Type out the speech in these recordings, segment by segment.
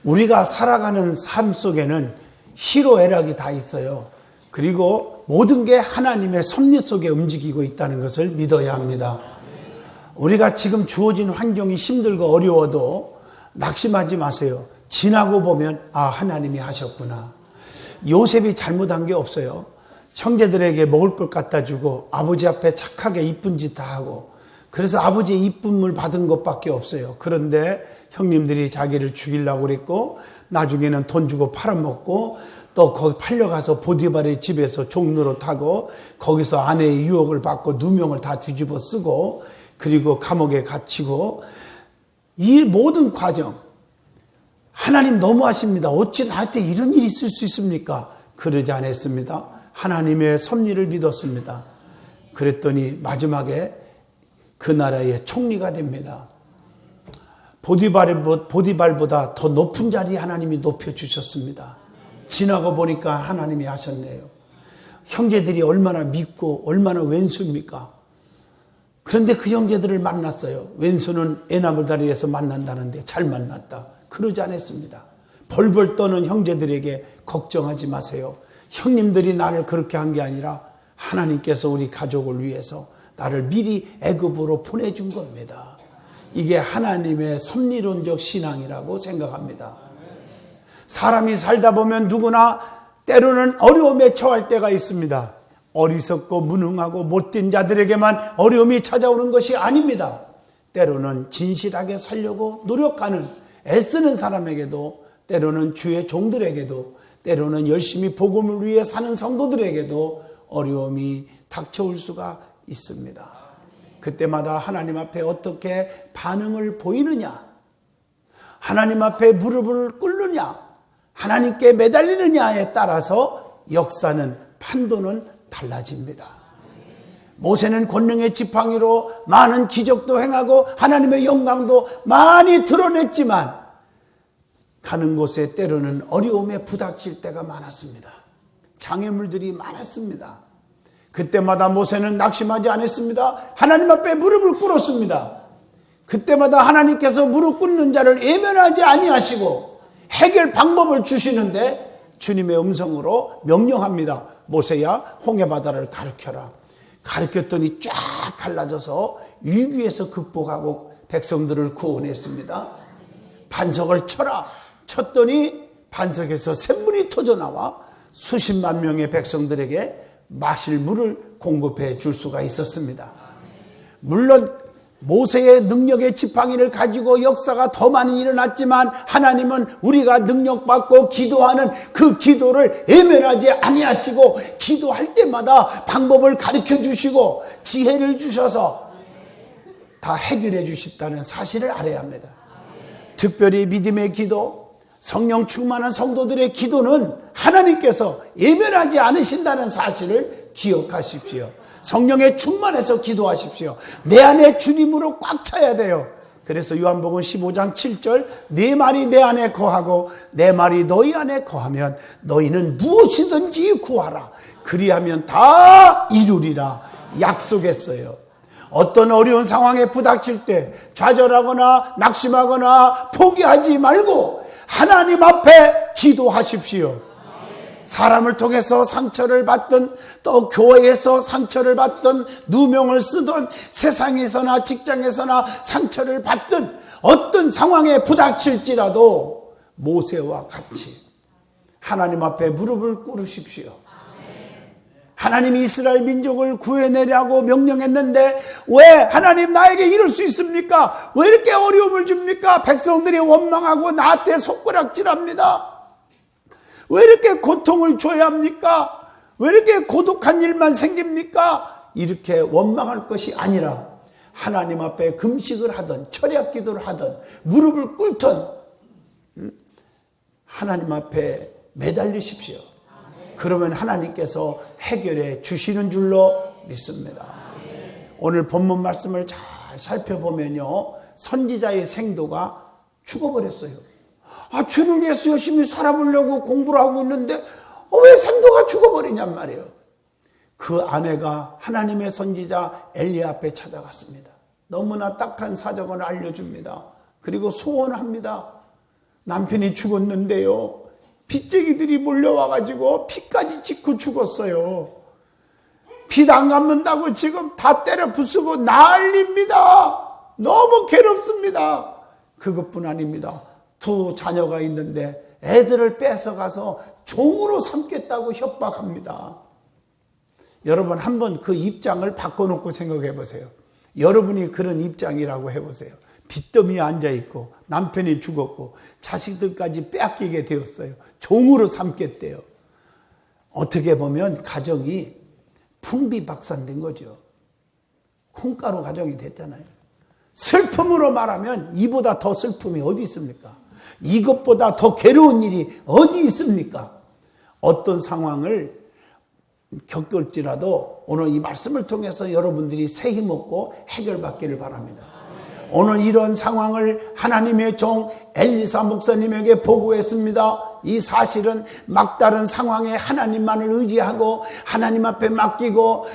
우리가 살아가는 삶 속에는 희로애락이 다 있어요. 그리고 모든 게 하나님의 섭리 속에 움직이고 있다는 것을 믿어야 합니다. 우리가 지금 주어진 환경이 힘들고 어려워도 낙심하지 마세요. 지나고 보면 하나님이 하셨구나. 요셉이 잘못한 게 없어요. 형제들에게 먹을 것 갖다 주고 아버지 앞에 착하게 이쁜 짓 다 하고, 그래서 아버지의 이쁨을 받은 것밖에 없어요. 그런데 형님들이 자기를 죽이려고 그랬고, 나중에는 돈 주고 팔아먹고, 또 거기 팔려가서 보디발의 집에서 종노릇하고, 거기서 아내의 유혹을 받고 누명을 다 뒤집어 쓰고, 그리고 감옥에 갇히고, 이 모든 과정, 하나님 너무하십니다. 어찌 나한테 이런 일이 있을 수 있습니까? 그러지 않았습니다. 하나님의 섭리를 믿었습니다. 그랬더니 마지막에 그 나라의 총리가 됩니다. 보디발보다 더 높은 자리 하나님이 높여주셨습니다. 지나고 보니까 하나님이 하셨네요. 형제들이 얼마나 믿고 얼마나 왼수입니까? 그런데 그 형제들을 만났어요. 왼수는 애나무다리에서 만난다는데 잘 만났다. 그러지 않았습니다. 벌벌 떠는 형제들에게 걱정하지 마세요. 형님들이 나를 그렇게 한 게 아니라 하나님께서 우리 가족을 위해서 나를 미리 애굽으로 보내준 겁니다. 이게 하나님의 섭리론적 신앙이라고 생각합니다. 사람이 살다 보면 누구나 때로는 어려움에 처할 때가 있습니다. 어리석고 무능하고 못된 자들에게만 어려움이 찾아오는 것이 아닙니다. 때로는 진실하게 살려고 노력하는 애쓰는 사람에게도, 때로는 주의 종들에게도, 때로는 열심히 복음을 위해 사는 성도들에게도 어려움이 닥쳐올 수가 있습니다. 그때마다 하나님 앞에 어떻게 반응을 보이느냐, 하나님 앞에 무릎을 꿇느냐, 하나님께 매달리느냐에 따라서 역사는, 판도는 달라집니다. 모세는 권능의 지팡이로 많은 기적도 행하고 하나님의 영광도 많이 드러냈지만 가는 곳에 때로는 어려움에 부닥칠 때가 많았습니다. 장애물들이 많았습니다. 그때마다 모세는 낙심하지 않았습니다. 하나님 앞에 무릎을 꿇었습니다. 그때마다 하나님께서 무릎 꿇는 자를 외면하지 아니하시고 해결 방법을 주시는데 주님의 음성으로 명령합니다. 모세야, 홍해바다를 가르쳐라. 가르쳤더니 쫙 갈라져서 위기에서 극복하고 백성들을 구원했습니다. 반석을 쳐라. 쳤더니 반석에서 샘물이 터져나와 수십만 명의 백성들에게 마실 물을 공급해 줄 수가 있었습니다. 물론 모세의 능력의 지팡이를 가지고 역사가 더 많이 일어났지만 하나님은 우리가 능력받고 기도하는 그 기도를 외면하지 아니하시고 기도할 때마다 방법을 가르쳐 주시고 지혜를 주셔서 다 해결해 주셨다는 사실을 알아야 합니다. 특별히 믿음의 기도, 성령 충만한 성도들의 기도는 하나님께서 외면하지 않으신다는 사실을 기억하십시오. 성령에 충만해서 기도하십시오. 내 안에 주님으로 꽉 차야 돼요. 그래서 요한복음 15장 7절, 네 말이 내 안에 거하고 내 말이 너희 안에 거하면 너희는 무엇이든지 구하라. 그리하면 다 이루리라 약속했어요. 어떤 어려운 상황에 부닥칠 때 좌절하거나 낙심하거나 포기하지 말고 하나님 앞에 기도하십시오. 사람을 통해서 상처를 받든 또 교회에서 상처를 받든 누명을 쓰든 세상에서나 직장에서나 상처를 받든 어떤 상황에 부닥칠지라도 모세와 같이 하나님 앞에 무릎을 꿇으십시오. 하나님이 이스라엘 민족을 구해내라고 명령했는데 왜 하나님 나에게 이럴 수 있습니까? 왜 이렇게 어려움을 줍니까? 백성들이 원망하고 나한테 손가락질합니다. 왜 이렇게 고통을 줘야 합니까? 왜 이렇게 고독한 일만 생깁니까? 이렇게 원망할 것이 아니라 하나님 앞에 금식을 하든 철야 기도를 하든 무릎을 꿇든 하나님 앞에 매달리십시오. 그러면 하나님께서 해결해 주시는 줄로 믿습니다. 오늘 본문 말씀을 잘 살펴보면요, 선지자의 생도가 죽어버렸어요. 주를 위해서 열심히 살아보려고 공부를 하고 있는데 왜 생도가 죽어버리냔 말이에요. 그 아내가 하나님의 선지자 엘리야 앞에 찾아갔습니다. 너무나 딱한 사정을 알려줍니다. 그리고 소원합니다. 남편이 죽었는데요, 빚쟁이들이 몰려와가지고 피까지 짓고 죽었어요. 빚 안 갚는다고 지금 다 때려 부수고 난립니다. 너무 괴롭습니다. 그것뿐 아닙니다. 두 자녀가 있는데 애들을 뺏어가서 종으로 삼겠다고 협박합니다. 여러분, 한번 그 입장을 바꿔놓고 생각해 보세요. 여러분이 그런 입장이라고 해보세요. 빚더미에 앉아있고 남편이 죽었고 자식들까지 빼앗기게 되었어요. 종으로 삼겠대요. 어떻게 보면 가정이 풍비박산된 거죠. 콩가루 가정이 됐잖아요. 슬픔으로 말하면 이보다 더 슬픔이 어디 있습니까? 이것보다 더 괴로운 일이 어디 있습니까? 어떤 상황을 겪을지라도 오늘 이 말씀을 통해서 여러분들이 새 힘 얻고 해결받기를 바랍니다. 오늘 이런 상황을 하나님의 종 엘리사 목사님에게 보고했습니다. 이 사실은 막다른 상황에 하나님만을 의지하고 하나님 앞에 맡기고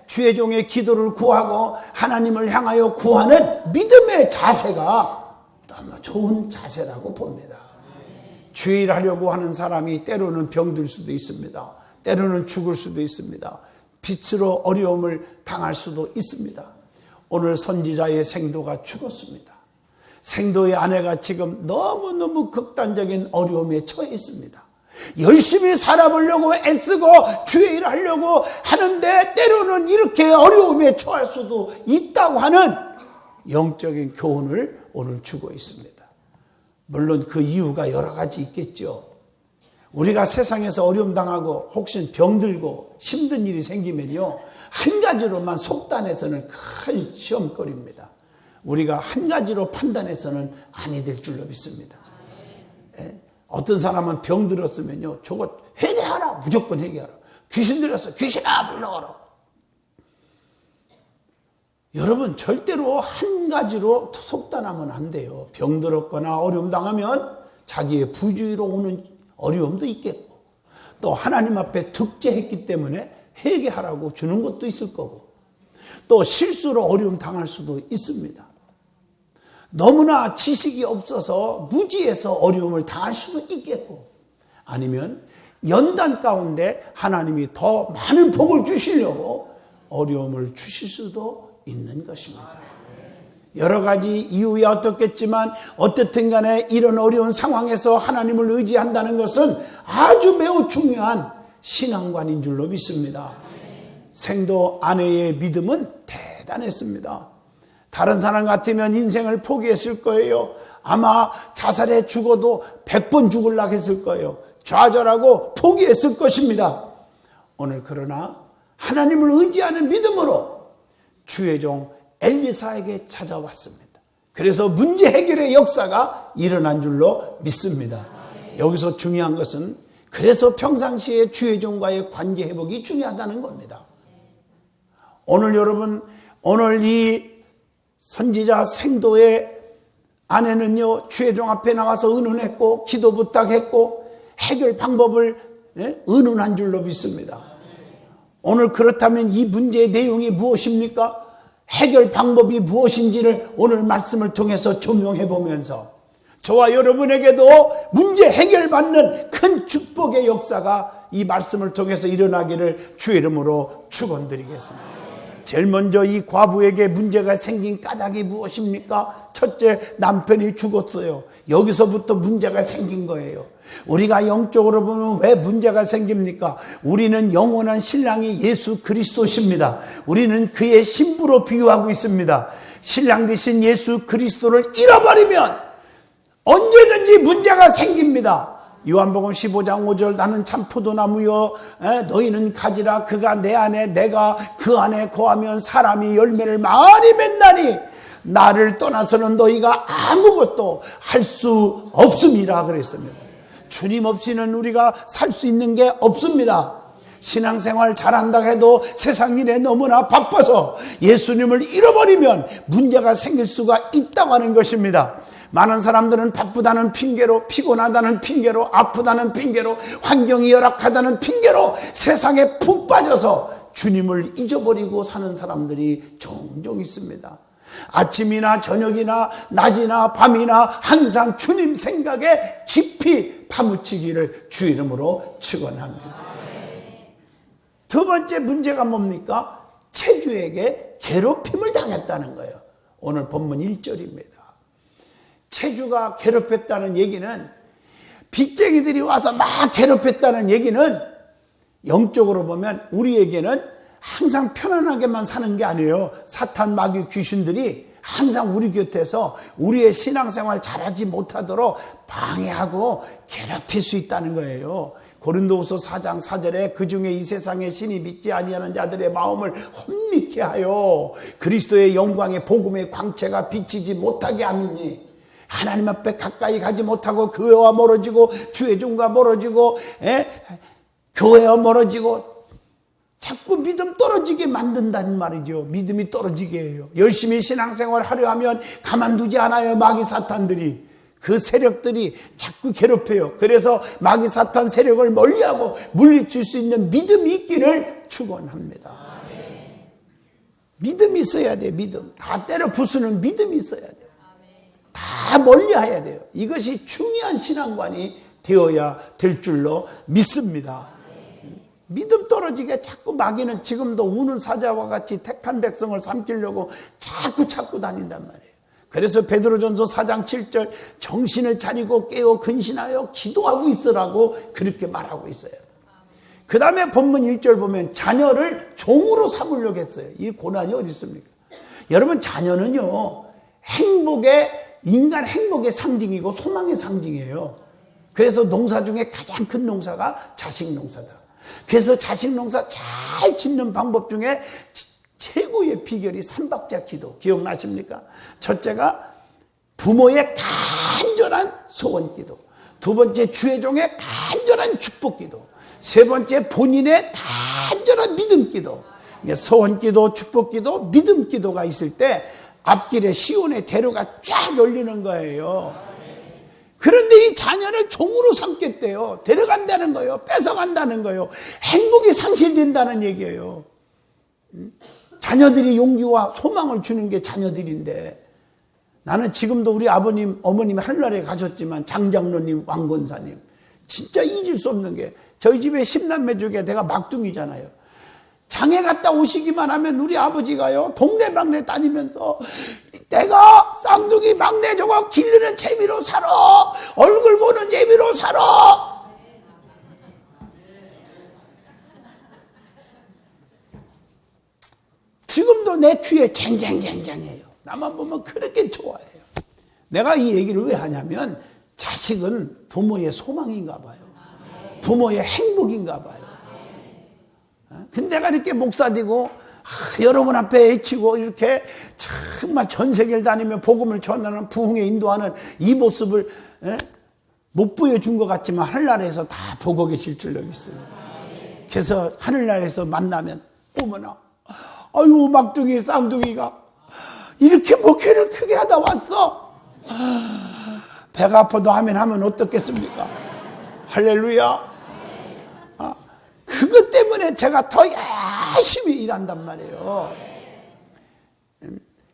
주의 종의 기도를 구하고 하나님을 향하여 구하는 믿음의 자세가 너무 좋은 자세라고 봅니다. 주일하려고 하는 사람이 때로는 병들 수도 있습니다. 때로는 죽을 수도 있습니다. 빚으로 어려움을 당할 수도 있습니다. 오늘 선지자의 생도가 죽었습니다. 생도의 아내가 지금 너무너무 극단적인 어려움에 처해 있습니다. 열심히 살아보려고 애쓰고 주의 일을 하려고 하는데 때로는 이렇게 어려움에 처할 수도 있다고 하는 영적인 교훈을 오늘 주고 있습니다. 물론 그 이유가 여러 가지 있겠죠. 우리가 세상에서 어려움 당하고 혹시 병들고 힘든 일이 생기면요, 한 가지로만 속단해서는 큰 시험거리입니다. 우리가 한 가지로 판단해서는 아니 될 줄로 믿습니다. 어떤 사람은 병들었으면요, 저거 회개하라, 무조건 회개하라. 귀신 들렸어, 귀신아 불러가라. 여러분, 절대로 한 가지로 속단하면 안 돼요. 병들었거나 어려움 당하면 자기의 부주의로 오는 어려움도 있겠고, 또 하나님 앞에 득죄했기 때문에 회개하라고 주는 것도 있을 거고, 또 실수로 어려움 당할 수도 있습니다. 너무나 지식이 없어서 무지해서 어려움을 당할 수도 있겠고, 아니면 연단 가운데 하나님이 더 많은 복을 주시려고 어려움을 주실 수도 있는 것입니다. 여러 가지 이유야 어떻겠지만 어떻든 간에 이런 어려운 상황에서 하나님을 의지한다는 것은 아주 매우 중요한 신앙관인 줄로 믿습니다. 생도 아내의 믿음은 대단했습니다. 다른 사람 같으면 인생을 포기했을 거예요. 아마 자살해 죽어도 100번 죽으려고 했을 거예요. 좌절하고 포기했을 것입니다. 오늘 그러나 하나님을 의지하는 믿음으로 주의 종 엘리사에게 찾아왔습니다. 그래서 문제 해결의 역사가 일어난 줄로 믿습니다. 여기서 중요한 것은 그래서 평상시에 주의 종과의 관계 회복이 중요하다는 겁니다. 오늘 여러분, 오늘 이 선지자 생도의 아내는요, 주의 종 앞에 나와서 의논했고 기도 부탁했고 해결 방법을 의논한 줄로 믿습니다. 오늘 그렇다면 이 문제의 내용이 무엇입니까? 해결 방법이 무엇인지를 오늘 말씀을 통해서 조명해 보면서 저와 여러분에게도 문제 해결받는 큰 축복의 역사가 이 말씀을 통해서 일어나기를 주의 이름으로 축원드리겠습니다. 제일 먼저 이 과부에게 문제가 생긴 까닭이 무엇입니까? 첫째, 남편이 죽었어요. 여기서부터 문제가 생긴 거예요. 우리가 영적으로 보면 왜 문제가 생깁니까? 우리는 영원한 신랑이 예수 그리스도십니다. 우리는 그의 신부로 비유하고 있습니다. 신랑 되신 예수 그리스도를 잃어버리면 언제든지 문제가 생깁니다. 요한복음 15장 5절 나는 참 포도나무여 너희는 가지라 그가 내 안에 내가 그 안에 거하면 사람이 열매를 많이 맺나니 나를 떠나서는 너희가 아무것도 할 수 없음이라 그랬습니다. 주님 없이는 우리가 살 수 있는 게 없습니다. 신앙생활 잘한다 해도 세상 일에 너무나 바빠서 예수님을 잃어버리면 문제가 생길 수가 있다고 하는 것입니다. 많은 사람들은 바쁘다는 핑계로, 피곤하다는 핑계로, 아프다는 핑계로, 환경이 열악하다는 핑계로 세상에 푹 빠져서 주님을 잊어버리고 사는 사람들이 종종 있습니다. 아침이나 저녁이나 낮이나 밤이나 항상 주님 생각에 깊이 파묻히기를 주 이름으로 축원합니다. 두 번째 문제가 뭡니까? 체주에게 괴롭힘을 당했다는 거예요. 오늘 본문 1절입니다. 체주가 괴롭혔다는 얘기는, 빚쟁이들이 와서 막 괴롭혔다는 얘기는, 영적으로 보면 우리에게는 항상 편안하게만 사는 게 아니에요. 사탄, 마귀, 귀신들이 항상 우리 곁에서 우리의 신앙생활 잘하지 못하도록 방해하고 괴롭힐 수 있다는 거예요. 고린도후서 4장 4절에 그중에 이 세상의 신이 믿지 아니하는 자들의 마음을 혼미케 하여 그리스도의 영광의 복음의 광채가 비치지 못하게 하느니, 하나님 앞에 가까이 가지 못하고 교회와 멀어지고 주의 종과 멀어지고 교회와 멀어지고 자꾸 믿음 떨어지게 만든다는 말이죠. 믿음이 떨어지게 해요. 열심히 신앙생활 하려 하면 가만두지 않아요. 마귀 사탄들이, 그 세력들이 자꾸 괴롭혀요. 그래서 마귀 사탄 세력을 멀리하고 물리칠 수 있는 믿음이 있기를 축원합니다. 믿음이 있어야 돼요. 믿음. 다 때려 부수는 믿음이 있어야 돼요. 다 멀리해야 돼요. 이것이 중요한 신앙관이 되어야 될 줄로 믿습니다. 믿음 떨어지게 자꾸 마귀는 지금도 우는 사자와 같이 택한 백성을 삼키려고 자꾸 다닌단 말이에요. 그래서 베드로전서 4장 7절 정신을 차리고 깨어 근신하여 기도하고 있으라고 그렇게 말하고 있어요. 그 다음에 본문 1절 보면 자녀를 종으로 삼으려고 했어요. 이 고난이 어디 있습니까? 여러분, 자녀는요, 인간 행복의 상징이고 소망의 상징이에요. 그래서 농사 중에 가장 큰 농사가 자식 농사다. 그래서 자식 농사 잘 짓는 방법 중에 최고의 비결이 삼박자 기도, 기억나십니까? 첫째가 부모의 간절한 소원 기도, 두 번째 주의 종의 간절한 축복 기도, 세 번째 본인의 간절한 믿음 기도. 소원 기도, 축복 기도, 믿음 기도가 있을 때 앞길에 시온의 대로가 쫙 열리는 거예요. 그런데 이 자녀를 종으로 삼겠대요. 데려간다는 거예요. 뺏어간다는 거예요. 행복이 상실된다는 얘기예요. 자녀들이 용기와 소망을 주는 게 자녀들인데, 나는 지금도 우리 아버님, 어머님 하늘나라에 가셨지만 장장로님, 왕건사님, 진짜 잊을 수 없는 게, 저희 집에 10남매 중에 내가 막둥이잖아요. 장에 갔다 오시기만 하면 우리 아버지가요, 동네방네 다니면서 내가 쌍둥이 막내 저거 기르는 재미로 살아, 얼굴 보는 재미로 살아. 지금도 내 귀에 쟁쟁쟁쟁해요. 나만 보면 그렇게 좋아해요. 내가 이 얘기를 왜 하냐면, 자식은 부모의 소망인가 봐요. 부모의 행복인가 봐요. 근데 내가 이렇게 목사되고 여러분 앞에 애치고 이렇게 정말 전 세계를 다니며 복음을 전하는, 부흥에 인도하는 이 모습을 못 보여준 것 같지만 하늘나라에서 다 보고 계실 줄로 믿습니다. 그래서 하늘나라에서 만나면, 어머나, 아유, 막둥이 쌍둥이가 이렇게 목회를 크게 하다 왔어. 배가 아파도 아멘 하면 어떻겠습니까? 할렐루야. 그것 때문에 제가 더 열심히 일한단 말이에요.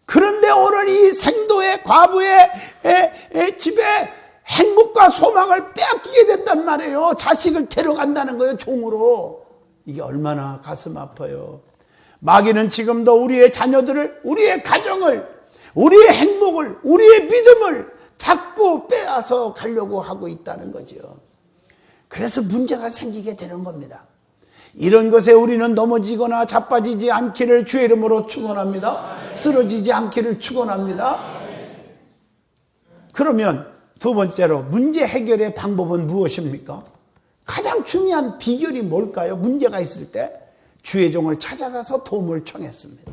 그런데 오늘 이 생도의 과부의 집에 행복과 소망을 빼앗기게 된단 말이에요. 자식을 데려간다는 거예요, 종으로. 이게 얼마나 가슴 아파요. 마귀는 지금도 우리의 자녀들을, 우리의 가정을, 우리의 행복을, 우리의 믿음을 자꾸 빼앗아 가려고 하고 있다는 거죠. 그래서 문제가 생기게 되는 겁니다. 이런 것에 우리는 넘어지거나 자빠지지 않기를 주의 이름으로 축원합니다. 쓰러지지 않기를 축원합니다. 그러면 두 번째로, 문제 해결의 방법은 무엇입니까? 가장 중요한 비결이 뭘까요? 문제가 있을 때 주의 종을 찾아가서 도움을 청했습니다.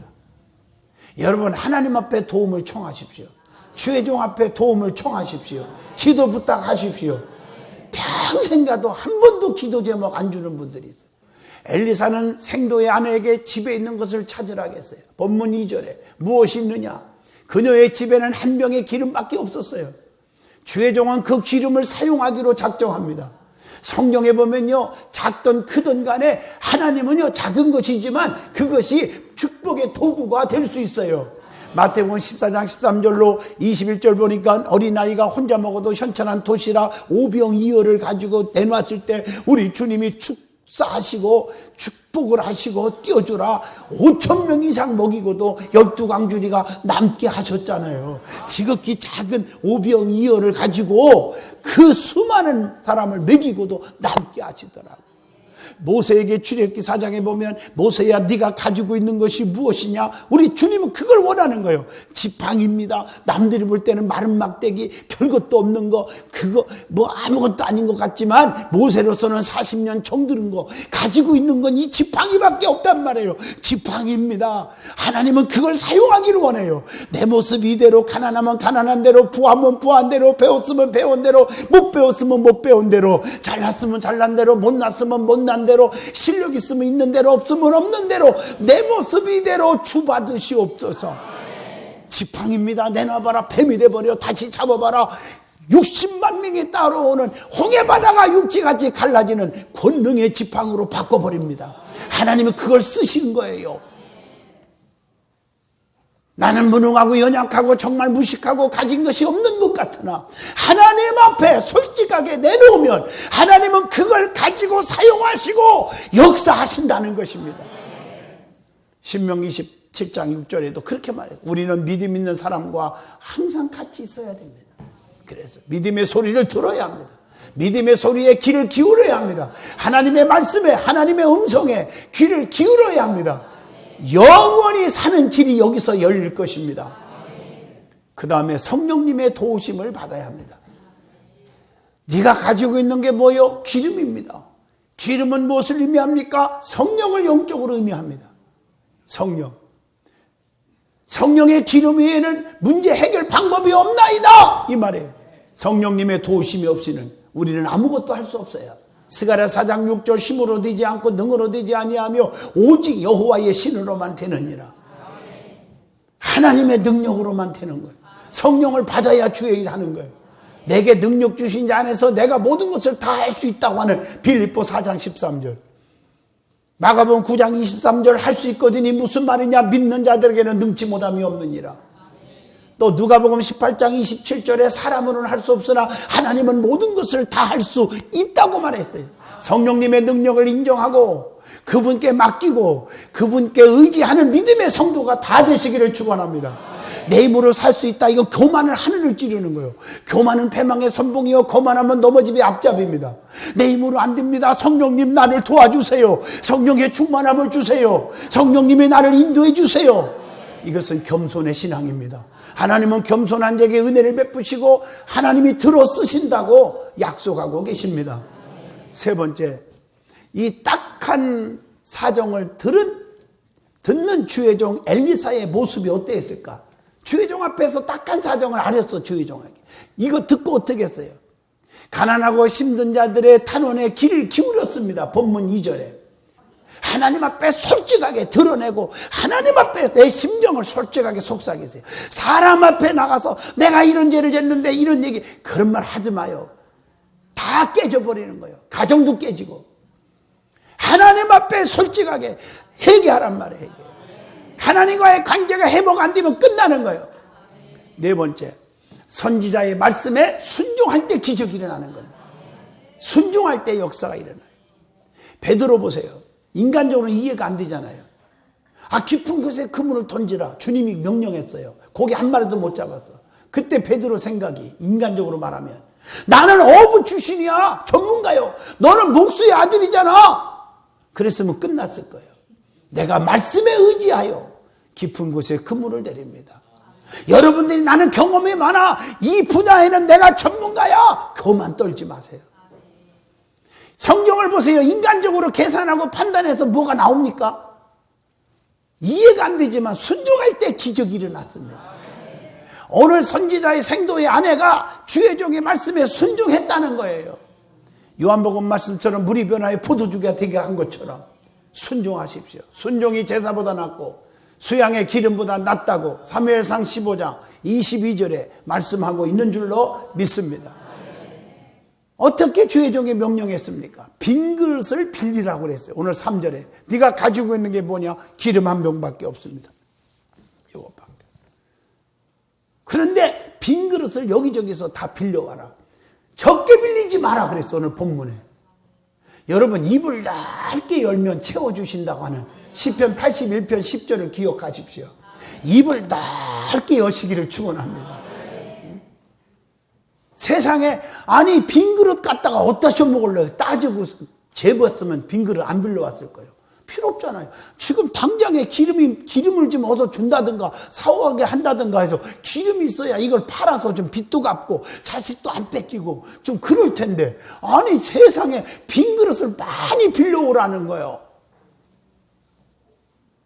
여러분, 하나님 앞에 도움을 청하십시오. 주의 종 앞에 도움을 청하십시오. 기도 부탁하십시오. 평생 가도 한 번도 기도 제목 안 주는 분들이 있어요. 엘리사는 생도의 아내에게 집에 있는 것을 찾으라고 했어요. 본문 2절에 무엇이 있느냐? 그녀의 집에는 한 병의 기름밖에 없었어요. 주의 종은 그 기름을 사용하기로 작정합니다. 성경에 보면요, 작든 크든 간에 하나님은요, 작은 것이지만 그것이 축복의 도구가 될 수 있어요. 마태복음 14장 13절로 21절 보니까 어린아이가 혼자 먹어도 현찬한 도시락 5병 2어를 가지고 내놨을 때 우리 주님이 축사하시고 축복을 하시고 띄워주라 5,000명 이상 먹이고도 12광주리가 남게 하셨잖아요. 지극히 작은 5병 2어를 가지고 그 수많은 사람을 먹이고도 남게 하시더라고요. 모세에게 출애굽기 4장에 보면 모세야 네가 가지고 있는 것이 무엇이냐? 우리 주님은 그걸 원하는 거예요. 지팡이입니다. 남들이 볼 때는 마른 막대기 별것도 없는 거 그거 뭐 아무것도 아닌 것 같지만 모세로서는 40년 정들은 거 가지고 있는 건 이 지팡이밖에 없단 말이에요. 지팡이입니다. 하나님은 그걸 사용하기를 원해요. 내 모습 이대로 가난하면 가난한 대로 부하면 부한 대로 배웠으면 배운 대로 못 배웠으면 못 배운 대로 잘났으면 잘난 대로 못났으면 못난 대로 실력 있으면 있는 대로 없으면 없는 대로 내 모습 이대로 주받으시옵소서. 지팡이입니다. 내놔봐라. 뱀이 돼버려. 다시 잡아봐라. 60만 명이 따라오는 홍해바다가 육지같이 갈라지는 권능의 지팡이로 바꿔버립니다. 하나님은 그걸 쓰신 거예요. 나는 무능하고 연약하고 정말 무식하고 가진 것이 없는 것 같으나 하나님 앞에 솔직하게 내놓으면 하나님은 그걸 가지고 사용하시고 역사하신다는 것입니다. 신명기 27장 6절에도 그렇게 말해요. 우리는 믿음 있는 사람과 항상 같이 있어야 됩니다. 그래서 믿음의 소리를 들어야 합니다. 믿음의 소리에 귀를 기울여야 합니다. 하나님의 말씀에 하나님의 음성에 귀를 기울여야 합니다. 영원히 사는 길이 여기서 열릴 것입니다. 그 다음에 성령님의 도우심을 받아야 합니다. 네가 가지고 있는 게 뭐요? 기름입니다. 기름은 무엇을 의미합니까? 성령을 영적으로 의미합니다. 성령의 기름 외에는 문제 해결 방법이 없나이다 이 말이에요. 성령님의 도우심이 없이는 우리는 아무것도 할 수 없어요. 스가랴 4장 6절 힘으로 되지 않고 능으로 되지 아니하며 오직 여호와의 신으로만 되느니라. 하나님의 능력으로만 되는 거예요. 성령을 받아야 주의 일 하는 거예요. 내게 능력 주신 자 안에서 내가 모든 것을 다 할 수 있다고 하는 빌립보 4장 13절, 마가복음 9장 23절 할 수 있거든이 무슨 말이냐? 믿는 자들에게는 능치 못함이 없느니라. 또 누가복음 18장 27절에 사람으로는 할 수 없으나 하나님은 모든 것을 다 할 수 있다고 말했어요. 성령님의 능력을 인정하고 그분께 맡기고 그분께 의지하는 믿음의 성도가 다 되시기를 축원합니다. 내 힘으로 살 수 있다. 이거 교만을 하늘을 찌르는 거예요. 교만은 패망의 선봉이요 거만하면 넘어짐의 앞잡이입니다. 내 힘으로 안 됩니다. 성령님 나를 도와주세요. 성령의 충만함을 주세요. 성령님이 나를 인도해 주세요. 이것은 겸손의 신앙입니다. 하나님은 겸손한 자에게 은혜를 베푸시고 하나님이 들어 쓰신다고 약속하고 계십니다. 세 번째, 이 딱한 사정을 듣는 주의 종 엘리사의 모습이 어땠을까? 주의 종 앞에서 딱한 사정을 알았어. 주의 종에게 이거 듣고 어떻게 했어요? 가난하고 힘든 자들의 탄원에 귀를 기울였습니다. 본문 2절에 하나님 앞에 솔직하게 드러내고 하나님 앞에 내 심정을 솔직하게 속삭이세요. 사람 앞에 나가서 내가 이런 죄를 졌는데 이런 얘기 그런 말 하지 마요. 다 깨져버리는 거예요. 가정도 깨지고. 하나님 앞에 솔직하게 회개하란 말이에요. 회개. 하나님과의 관계가 회복 안 되면 끝나는 거예요. 네 번째, 선지자의 말씀에 순종할 때 기적이 일어나는 겁니다. 순종할 때 역사가 일어나요. 베드로 보세요. 인간적으로 이해가 안 되잖아요. 깊은 곳에 그물을 던지라 주님이 명령했어요. 고기 한 마리도 못 잡았어. 그때 베드로 생각이 인간적으로 말하면 나는 어부 출신이야. 전문가요. 너는 목수의 아들이잖아. 그랬으면 끝났을 거예요. 내가 말씀에 의지하여 깊은 곳에 그물을 내립니다. 여러분들이 나는 경험이 많아. 이 분야에는 내가 전문가야. 교만 떨지 마세요. 성경을 보세요. 인간적으로 계산하고 판단해서 뭐가 나옵니까? 이해가 안 되지만 순종할 때 기적이 일어났습니다. 오늘 선지자의 생도의 아내가 주의 종의 말씀에 순종했다는 거예요. 요한복음 말씀처럼 물이 변하여 포도주가 되게 한 것처럼 순종하십시오. 순종이 제사보다 낫고 수양의 기름보다 낫다고 사무엘상 15장 22절에 말씀하고 있는 줄로 믿습니다. 어떻게 주의 종이 명령했습니까? 빈 그릇을 빌리라고 그랬어요. 오늘 3절에 네가 가지고 있는 게 뭐냐? 기름 한 병밖에 없습니다. 이거밖에. 그런데 빈 그릇을 여기저기서 다 빌려와라. 적게 빌리지 마라 그랬어, 오늘 본문에. 여러분, 입을 넓게 열면 채워주신다고 하는 시편 81편 10절을 기억하십시오. 입을 넓게 여시기를 축원합니다. 세상에 아니 빈 그릇 갖다가 어디다 써먹을래요? 따지고 재봤으면 빈 그릇 안 빌려왔을 거예요. 필요 없잖아요. 지금 당장에 기름을 좀 얻어 준다든가 사오하게 한다든가 해서 기름이 있어야 이걸 팔아서 좀 빚도 갚고 자식도 안 뺏기고 좀 그럴 텐데, 아니 세상에 빈 그릇을 많이 빌려오라는 거예요.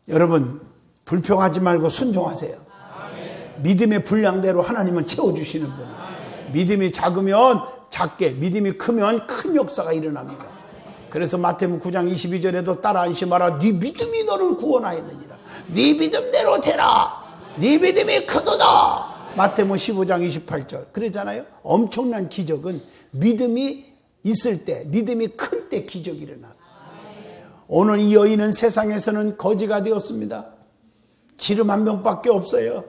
여러분, 불평하지 말고 순종하세요. 믿음의 분량대로 하나님은 채워주시는 분이에요. 믿음이 작으면 작게, 믿음이 크면 큰 역사가 일어납니다. 그래서 마태복음 9장 22절에도 따라 안심하라. 네 믿음이 너를 구원하였느니라. 네 믿음대로 되라. 네 믿음이 크도다. 마태복음 15장 28절 그러잖아요. 엄청난 기적은 믿음이 있을 때, 믿음이 클 때 기적이 일어났어요. 오늘 이 여인은 세상에서는 거지가 되었습니다. 기름 한 병밖에 없어요.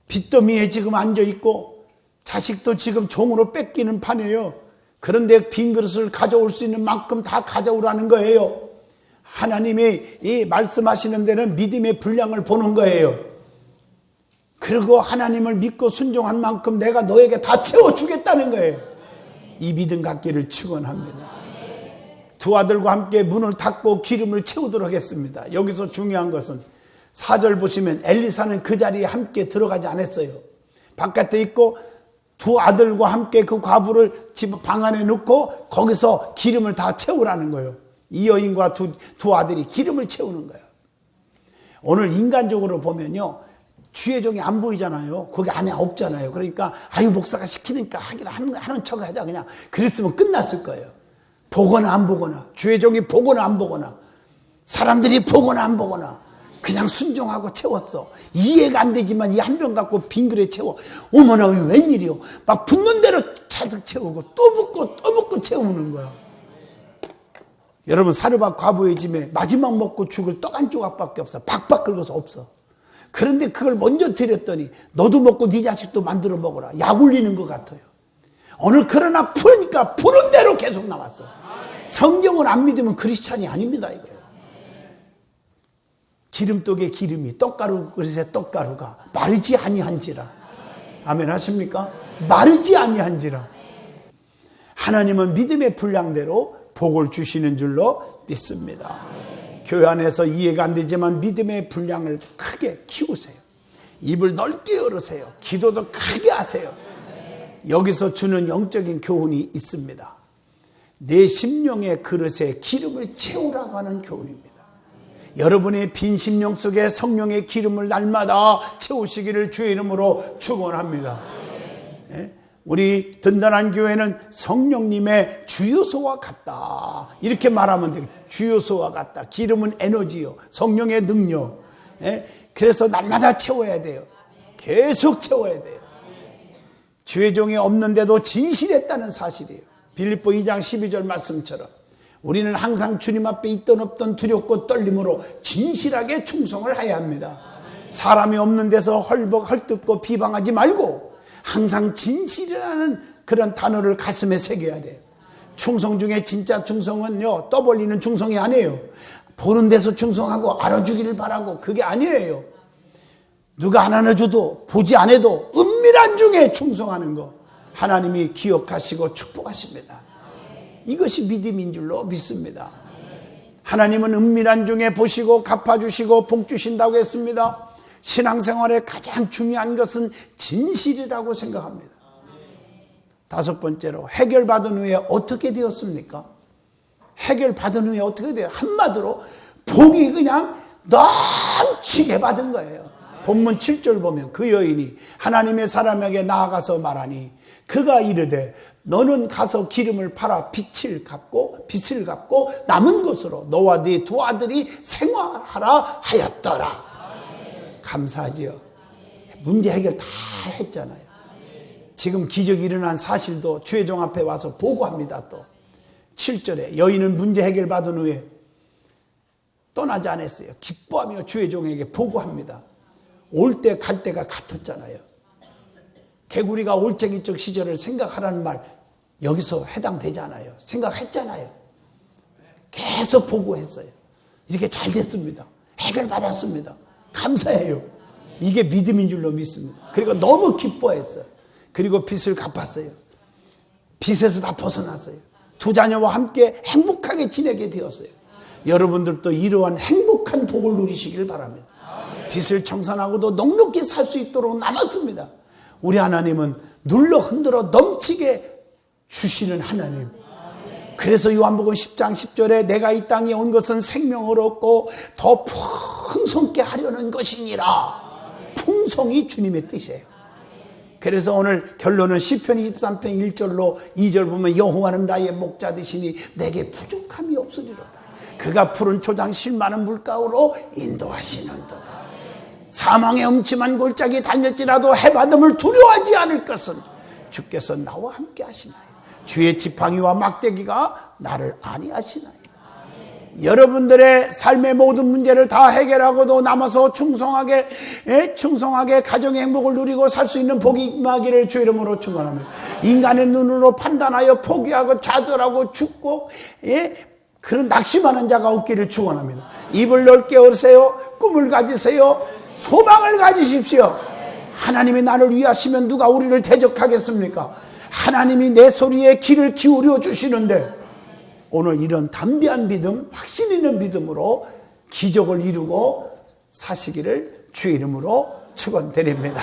빚더미에 지금 앉아있고 자식도 지금 종으로 뺏기는 판이에요. 그런데 빈 그릇을 가져올 수 있는 만큼 다 가져오라는 거예요. 하나님이 이 말씀하시는 데는 믿음의 분량을 보는 거예요. 그리고 하나님을 믿고 순종한 만큼 내가 너에게 다 채워주겠다는 거예요. 이 믿음 갖기를 축원합니다. 두 아들과 함께 문을 닫고 기름을 채우도록 했습니다. 여기서 중요한 것은 4절 보시면 엘리사는 그 자리에 함께 들어가지 않았어요. 바깥에 있고 두 아들과 함께 그 과부를 집 방 안에 넣고 거기서 기름을 다 채우라는 거예요. 이 여인과 두 아들이 기름을 채우는 거예요. 오늘 인간적으로 보면요, 주의 종이 안 보이잖아요. 거기 안에 없잖아요. 그러니까 아유 목사가 시키니까 하는 척 하자 그냥 그랬으면 끝났을 거예요. 보거나 안 보거나, 주의 종이 보거나 안 보거나, 사람들이 보거나 안 보거나 그냥 순종하고 채웠어. 이해가 안 되지만 이 한 병 갖고 빈 그릇에 채워. 어머나 웬일이요. 막 붓는 대로 차득 채우고 또 붓고 채우는 거야. 여러분, 사르밧 과부의 집에 마지막 먹고 죽을 떡 한 조각밖에 없어. 박박 긁어서 없어. 그런데 그걸 먼저 드렸더니 너도 먹고 네 자식도 만들어 먹어라. 약 올리는 것 같아요. 오늘 그러나 푸니까 푸는 대로 계속 나왔어. 성경을 안 믿으면 크리스찬이 아닙니다, 이거예요. 기름독에 기름이, 떡가루 그릇에 떡가루가 마르지 아니한지라. 아멘 하십니까? 마르지 아니한지라. 하나님은 믿음의 분량대로 복을 주시는 줄로 믿습니다. 교회 안에서 이해가 안 되지만 믿음의 분량을 크게 키우세요. 입을 넓게 열으세요. 기도도 크게 하세요. 여기서 주는 영적인 교훈이 있습니다. 내 심령의 그릇에 기름을 채우라고 하는 교훈입니다. 여러분의 빈 심령 속에 성령의 기름을 날마다 채우시기를 주의 이름으로 축원합니다. 우리 든든한 교회는 성령님의 주요소와 같다, 이렇게 말하면 돼요. 주요소와 같다. 기름은 에너지요, 성령의 능력. 그래서 날마다 채워야 돼요. 계속 채워야 돼요. 주의 종이 없는데도 진실했다는 사실이에요. 빌립보 2장 12절 말씀처럼 우리는 항상 주님 앞에 있던 없던 두렵고 떨림으로 진실하게 충성을 해야 합니다. 사람이 없는 데서 헐뜯고 비방하지 말고 항상 진실이라는 그런 단어를 가슴에 새겨야 돼요. 충성 중에 진짜 충성은요, 떠벌리는 충성이 아니에요. 보는 데서 충성하고 알아주기를 바라고, 그게 아니에요. 누가 안 안아줘도 보지 않아도 은밀한 중에 충성하는 거 하나님이 기억하시고 축복하십니다. 이것이 믿음인 줄로 믿습니다. 하나님은 은밀한 중에 보시고 갚아주시고 복 주신다고 했습니다. 신앙생활의 가장 중요한 것은 진실이라고 생각합니다. 다섯 번째로, 해결받은 후에 어떻게 되었습니까? 해결받은 후에 어떻게 돼요? 한마디로 복이 그냥 넘치게 받은 거예요. 본문 7절 보면 그 여인이 하나님의 사람에게 나아가서 말하니 그가 이르되 너는 가서 기름을 팔아 빚을 갚고 남은 것으로 너와 네 두 아들이 생활하라 하였더라. 감사하지요. 문제 해결 다 했잖아요. 지금 기적이 일어난 사실도 주의 종 앞에 와서 보고합니다. 또 7절에 여인은 문제 해결 받은 후에 떠나지 않았어요. 기뻐하며 주의 종에게 보고합니다. 올 때 갈 때가 같았잖아요. 개구리가 올챙이적 시절을 생각하라는 말 여기서 해당되지 않아요. 생각했잖아요. 계속 보고했어요. 이렇게 잘 됐습니다. 해결받았습니다. 감사해요. 이게 믿음인 줄로 믿습니다. 그리고 너무 기뻐했어요. 그리고 빚을 갚았어요. 빚에서 다 벗어났어요. 두 자녀와 함께 행복하게 지내게 되었어요. 여러분들도 이러한 행복한 복을 누리시길 바랍니다. 빚을 청산하고도 넉넉히 살 수 있도록 남았습니다. 우리 하나님은 눌러 흔들어 넘치게 주시는 하나님. 그래서 요한복음 10장 10절에 내가 이 땅에 온 것은 생명을 얻고 더 풍성케 하려는 것이니라. 풍성이 주님의 뜻이에요. 그래서 오늘 결론은 시편 23편 1절로 2절 보면 여호와는 나의 목자 되시니 내게 부족함이 없으리로다. 그가 푸른 초장 쉴 많은 물가로 인도하시는도다. 사망의 음침한 골짜기 다닐지라도 해바람을 두려워하지 않을 것은 주께서 나와 함께 하시나이다. 주의 지팡이와 막대기가 나를 안위하시나이다. 여러분들의 삶의 모든 문제를 다 해결하고도 남아서 충성하게 가정의 행복을 누리고 살 수 있는 복이 임하기를 주 이름으로 축원합니다. 인간의 눈으로 판단하여 포기하고 좌절하고 죽고 그런 낙심하는 자가 없기를 축원합니다. 입을 넓게 열으세요. 꿈을 가지세요. 소망을 가지십시오. 하나님이 나를 위하시면 누가 우리를 대적하겠습니까? 하나님이 내 소리에 귀를 기울여 주시는데 오늘 이런 담대한 믿음, 확신 있는 믿음으로 기적을 이루고 사시기를 주 이름으로 축원드립니다.